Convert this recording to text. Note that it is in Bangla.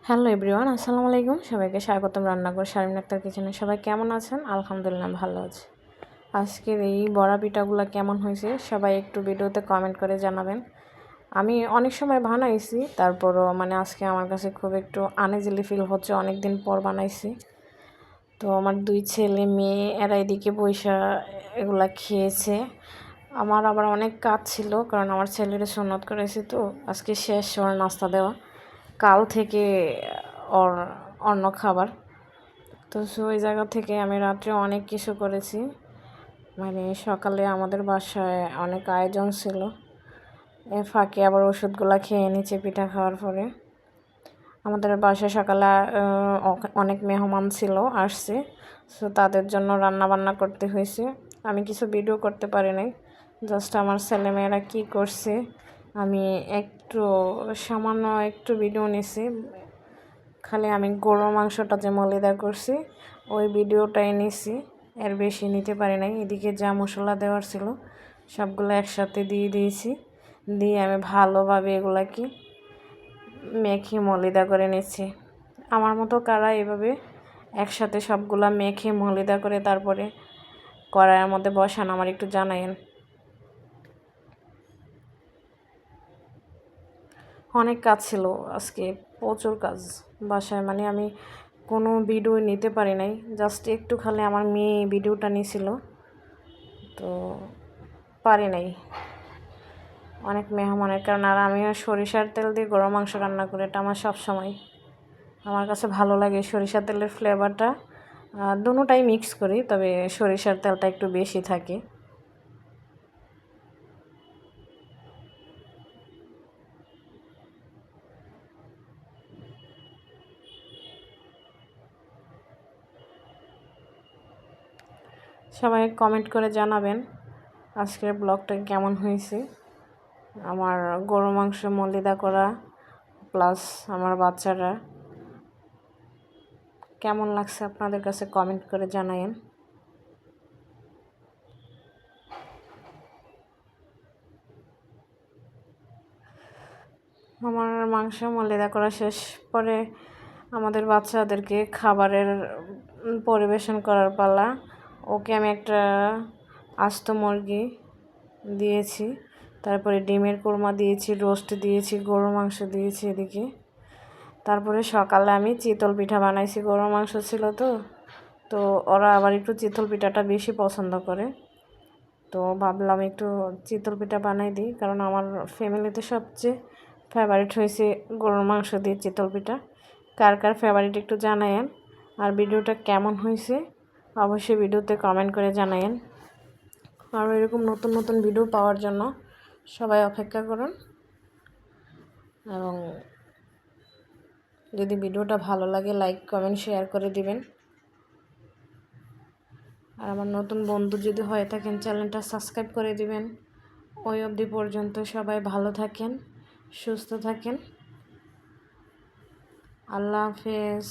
হ্যালো এভরিওয়ান, আসসালামু আলাইকুম। সবাইকে স্বাগতম রান্নাঘর শারমিন আক্তার কিচেনে। সবাই কেমন আছেন? আলহামদুলিল্লাহ ভালো আছি। আজকের এই বড়া পিঠাগুলো কেমন হয়েছে সবাই একটু ভিডিওতে কমেন্ট করে জানাবেন। আমি অনেক সময় বানাইছি, তারপরও আজকে আমার কাছে খুব একটু আনইজিলি ফিল হচ্ছে, অনেক দিন পর বানাইছি। তো আমার দুই ছেলে মেয়ে এরা এদিকে বৈশা এগুলা খেয়েছে। আমার আবার অনেক কাজ ছিল, কারণ আমার ছেলের সুন্নত করেছি, তো আজকে শেষ ওর নাস্তা দেওয়া। কাল থেকে ওর অন্য খাবার। তো ওই জায়গা থেকে আমি রাত্রে অনেক কিছু করেছি। সকালে আমাদের বাসায় অনেক আয়োজন ছিল, এর ফাঁকে আবার ওষুধগুলো খেয়ে নিচ্ছে পিঠা খাওয়ার পরে। আমাদের বাসায় সকালে অনেক মেহমান ছিল, আসছে, সো তাদের জন্য রান্না বান্না করতে হয়েছে। আমি কিছু ভিডিও করতে পারি নাই, জাস্ট আমার ছেলেমেয়েরা কী করছে আমি সামান্য একটু ভিডিও নিছি। খালি আমি গরুর মাংসটা যে মলিদা করছি ওই ভিডিওটাই নিছি, এর বেশি নিতে পারি নাই। এদিকে যা মশলা দেওয়ার ছিল সবগুলো একসাথে দিয়ে দিয়েছি, দিয়ে আমি ভালোভাবে এগুলাকে মেখে মলিদা করে নিচ্ছি। আমার মতো কারা এভাবে একসাথে সবগুলা মেখে মলিদা করে তারপরে কড়াইয়ের মধ্যে বসান, আমার একটু জানায়েন। অনেক কাজ ছিল আজকে, প্রচুর কাজ বাসায়। আমি কোনো ভিডিও নিতে পারি নাই, জাস্ট একটু খালি আমার মেয়ে ভিডিওটা নিয়েছিল, তো পারি নাই। অনেক মেহমানের কারণ, আর আমিও সরিষার তেল দিয়ে গরুর মাংস রান্না করি, এটা আমার সবসময় আমার কাছে ভালো লাগে। সরিষার তেলের ফ্লেভারটা দুটোটাই মিক্স করি, তবে সরিষার তেলটা একটু বেশি থাকে। সবাই কমেন্ট করে জানাবেন আজকের ব্লগটা কেমন হয়েছে। আমার গরু মাংস মলিদা করা প্লাস আমার বাচ্চারা কেমন লাগছে আপনাদের কাছে কমেন্ট করে জানায়েন। আমার মাংস মলিদা করা শেষ পরে আমাদের বাচ্চাদেরকে খাবারের পরিবেশন করার পালা। ওকে আমি একটা আস্ত মুরগি দিয়েছি, তারপরে ডিমের কোরমা দিয়েছি, রোস্ট দিয়েছি, গরুর মাংস দিয়েছি এদিকে। তারপরে সকালে আমি চিতল পিঠা বানাইছি, গরুর মাংস ছিল তো তো ওরা আবার একটু চিতল পিঠাটা বেশি পছন্দ করে, তো ভাবলাম একটু চিতল পিঠা বানাই দিই, কারণ আমার ফ্যামিলিতে সবচেয়ে ফেভারিট হয়েছে গরুর মাংস দিয়ে চিতল পিঠা। কার কার ফেভারিট একটু জানায়েন, আর ভিডিওটা কেমন হয়েছে অবশ্যই ভিডিওতে কমেন্ট করে জানায়েন। আরও এরকম নতুন নতুন ভিডিও পাওয়ার জন্য সবাই অপেক্ষা করুন, এবং যদি ভিডিওটা ভালো লাগে লাইক কমেন্ট শেয়ার করে দিবেন। আর আমার নতুন বন্ধু যদি হয়ে থাকেন চ্যানেলটা সাবস্ক্রাইব করে দিবেন। ওই অবধি পর্যন্ত সবাই ভালো থাকেন, সুস্থ থাকেন। আল্লাহ হাফেজ।